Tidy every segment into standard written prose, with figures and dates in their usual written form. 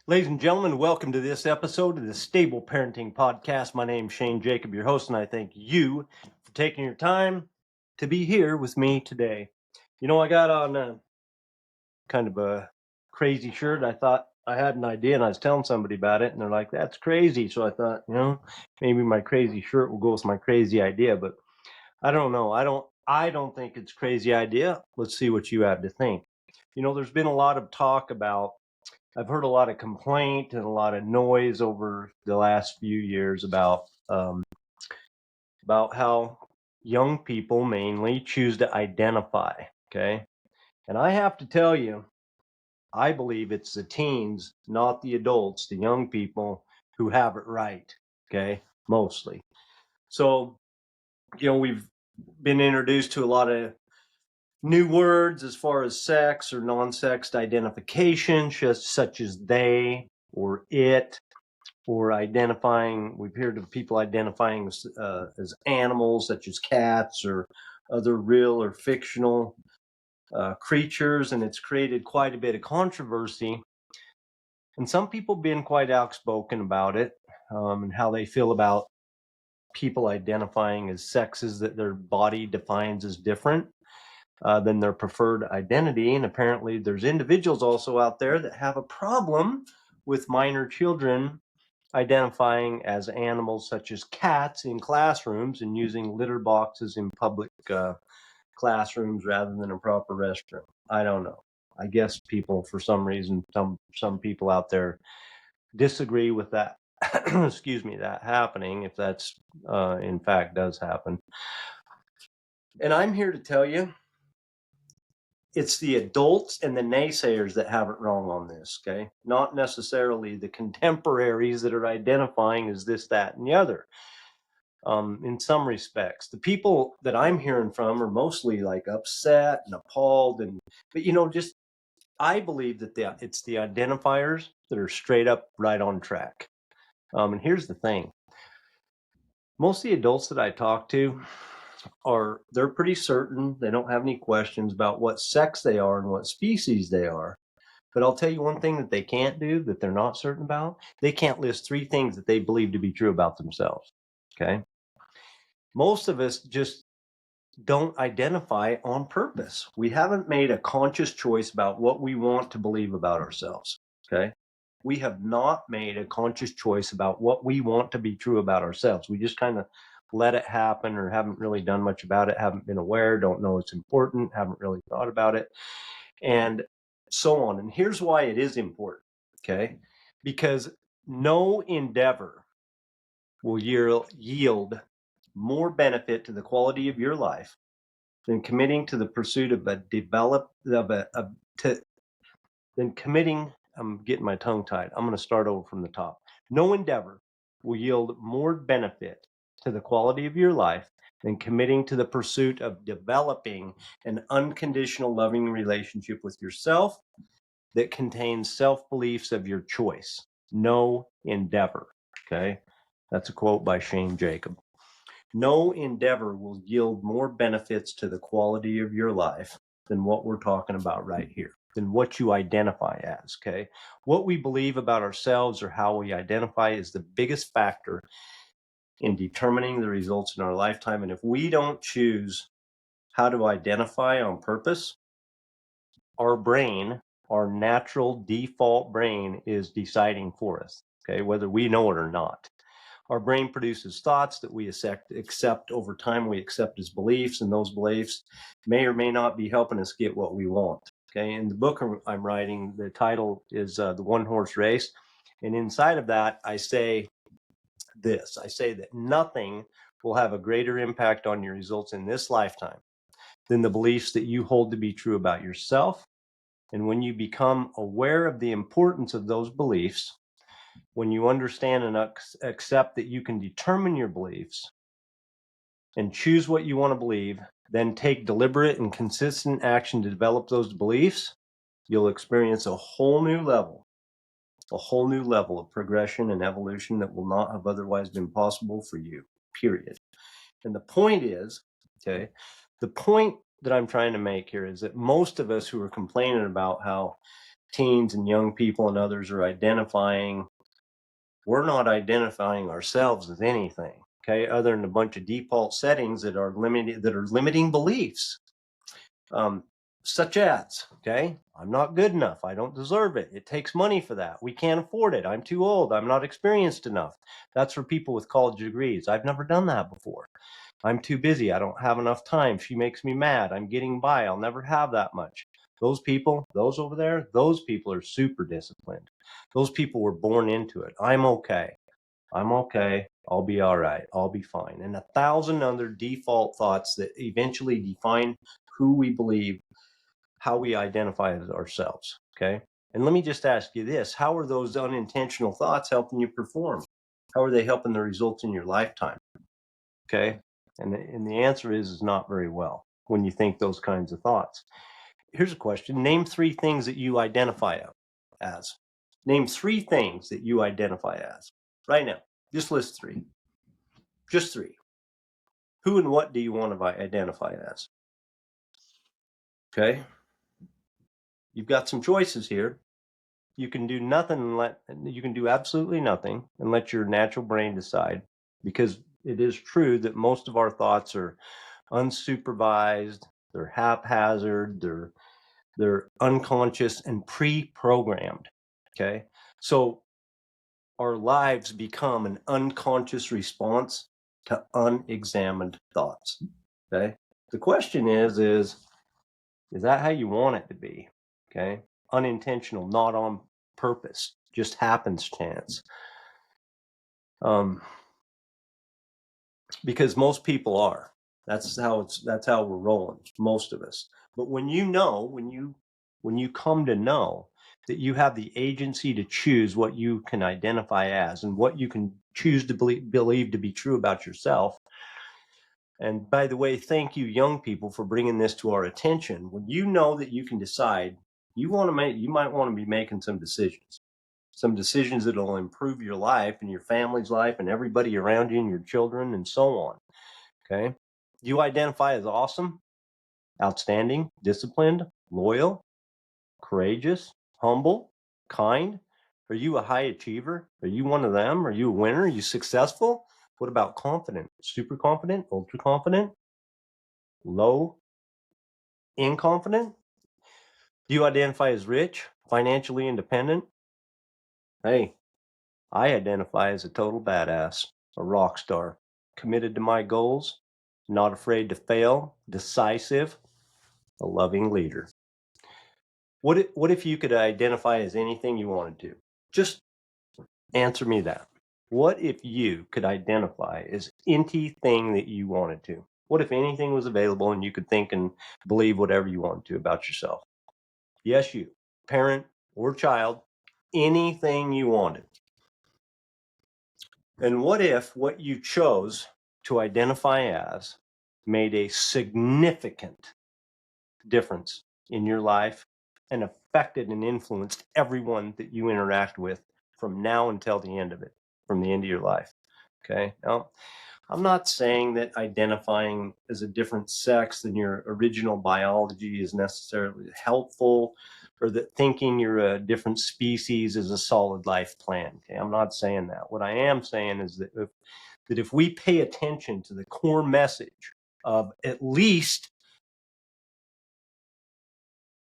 Ladies and gentlemen, welcome to this episode of the Stable Parenting Podcast. My name's Shane Jacob, your host, and I thank you for taking your time to be here with me today. You know, I got on kind of a crazy shirt. I thought I had an idea, and I was telling somebody about it, and they're like, "That's crazy." So I thought, maybe my crazy shirt will go with my crazy idea, but I don't know. I don't think it's a crazy idea. Let's see what you have to think. You know, there's been a lot of talk about I've heard a lot of complaint and a lot of noise over the last few years about how young people mainly choose to identify. Okay, and I have to tell you, I believe it's the teens, not the adults, the young people who have it right. Okay, mostly. So, we've been introduced to a lot of new words as far as sex or non-sexed identification, just such as they or it, or identifying. We've heard of people identifying as animals, such as cats or other real or fictional creatures, and it's created quite a bit of controversy. And some people been quite outspoken about it, and how they feel about people identifying as sexes that their body defines as different than their preferred identity. And apparently there's individuals also out there that have a problem with minor children identifying as animals such as cats in classrooms and using litter boxes in public classrooms rather than a proper restroom. I don't know. I guess people, for some reason, some people out there disagree with that. Excuse me, that happening, if that's in fact does happen. And I'm here to tell you, it's the adults and the naysayers that have it wrong on this, okay? Not necessarily the contemporaries that are identifying as this, that, and the other. In some respects, the people that I'm hearing from are mostly like upset and appalled, but just I believe that it's the identifiers that are straight up right on track. And here's the thing: most of the adults that I talk to they're pretty certain. They don't have any questions about what sex they are and what species they are. But I'll tell you one thing that they can't do, that they're not certain about. They can't list 3 things that they believe to be true about themselves. Okay. Most of us just don't identify on purpose. We haven't made a conscious choice about what we want to believe about ourselves. Okay. We have not made a conscious choice about what we want to be true about ourselves. We just kind of let it happen, or haven't really done much about it, haven't been aware, don't know it's important, haven't really thought about it, and so on. And here's why it is important. Okay. Because no endeavor will yield more benefit to the quality of your life than committing to the pursuit of I'm getting my tongue tied. I'm going to start over from the top. No endeavor will yield more benefit to the quality of your life than committing to the pursuit of developing an unconditional loving relationship with yourself that contains self-beliefs of your choice. No endeavor. Okay. That's a quote by Shane Jacob. No endeavor will yield more benefits to the quality of your life than what we're talking about right here, than what you identify as, okay? What we believe about ourselves or how we identify is the biggest factor in determining the results in our lifetime. And if we don't choose how to identify on purpose, our brain, our natural default brain, is deciding for us, okay, whether we know it or not. Our brain produces thoughts that we accept over time. We accept as beliefs, and those beliefs may or may not be helping us get what we want. Okay. In the book I'm writing, the title is The One Horse Race. And inside of that, I say this. I say that nothing will have a greater impact on your results in this lifetime than the beliefs that you hold to be true about yourself. And when you become aware of the importance of those beliefs, when you understand and accept that you can determine your beliefs and choose what you want to believe, then take deliberate and consistent action to develop those beliefs, you'll experience a whole new level a whole new level of progression and evolution that will not have otherwise been possible for you, period. And the point is, okay, the point that I'm trying to make here is that most of us who are complaining about how teens and young people and others are identifying, we're not identifying ourselves as anything, okay, other than a bunch of default settings that are limiting beliefs. Such as, okay, I'm not good enough. I don't deserve it. It takes money for that. We can't afford it. I'm too old. I'm not experienced enough. That's for people with college degrees. I've never done that before. I'm too busy. I don't have enough time. She makes me mad. I'm getting by. I'll never have that much. Those people, those over there, those people are super disciplined. Those people were born into it. I'm okay. I'm okay. I'll be all right. I'll be fine. And 1,000 other default thoughts that eventually define who we believe, how we identify as ourselves. Okay. And let me just ask you this: how are those unintentional thoughts helping you perform? How are they helping the results in your lifetime? Okay. And the answer is not very well when you think those kinds of thoughts. Here's a question: name 3 things that you identify as. Name 3 things that you identify as right now. Just list 3. Just 3. Who and what do you want to identify as? Okay. You've got some choices here. You can do nothing you can do absolutely nothing and let your natural brain decide, because it is true that most of our thoughts are unsupervised, they're haphazard, they're unconscious and pre-programmed. Okay. So our lives become an unconscious response to unexamined thoughts. Okay. The question is that how you want it to be? Okay. Unintentional, not on purpose, just happenstance. Because most people are. That's how we're rolling, most of us. But when you come to know that you have the agency to choose what you can identify as and what you can choose to believe to be true about yourself. And by the way, thank you, young people, for bringing this to our attention. When you know that you can decide, you might want to be making some decisions that'll improve your life and your family's life and everybody around you and your children and so on. Okay. You identify as awesome, outstanding, disciplined, loyal, courageous, humble, kind. Are you a high achiever? Are you one of them? Are you a winner? Are you successful? What about confident? Super confident, ultra confident, low, inconfident? Do you identify as rich, financially independent? Hey, I identify as a total badass, a rock star, committed to my goals, not afraid to fail, decisive, a loving leader. What if you could identify as anything you wanted to? Just answer me that. What if you could identify as anything that you wanted to? What if anything was available and you could think and believe whatever you wanted to about yourself? Yes, you, parent or child, anything you wanted. And what if what you chose to identify as made a significant difference in your life and affected and influenced everyone that you interact with from now until the end of it, from the end of your life? Okay. Now, I'm not saying that identifying as a different sex than your original biology is necessarily helpful, or that thinking you're a different species is a solid life plan. Okay. I'm not saying that. What I am saying is that if we pay attention to the core message of at least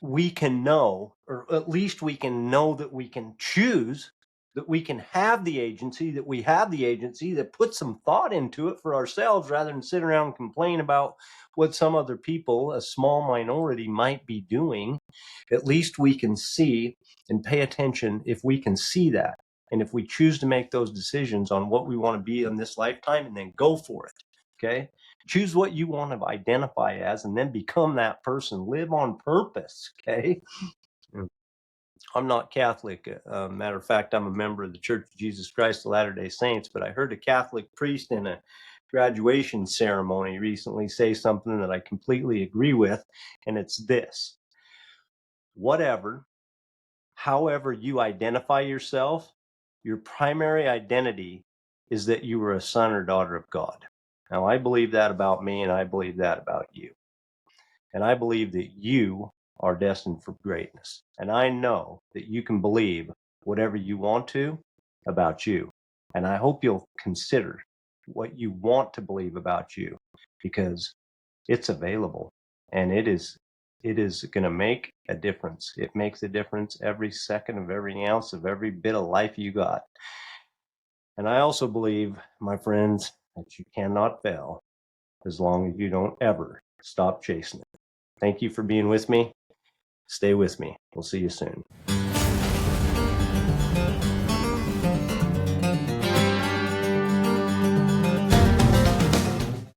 we can know, or at least we can know that we can choose, that we can have the agency, that put some thought into it for ourselves rather than sit around and complain about what some other people, a small minority, might be doing. At least we can see and pay attention if we can see that. And if we choose to make those decisions on what we want to be in this lifetime, and then go for it. Okay. Choose what you want to identify as and then become that person. Live on purpose. Okay. I'm not Catholic. Matter of fact, I'm a member of the Church of Jesus Christ of Latter-day Saints, but I heard a Catholic priest in a graduation ceremony recently say something that I completely agree with, and it's this: whatever, however you identify yourself, your primary identity is that you were a son or daughter of God. Now, I believe that about me, and I believe that about you. And I believe that you are destined for greatness. And I know that you can believe whatever you want to about you. And I hope you'll consider what you want to believe about you, because it's available, and it is going to make a difference. It makes a difference every second of every ounce of every bit of life you got. And I also believe, my friends, that you cannot fail as long as you don't ever stop chasing it. Thank you for being with me. Stay with me. We'll see you soon.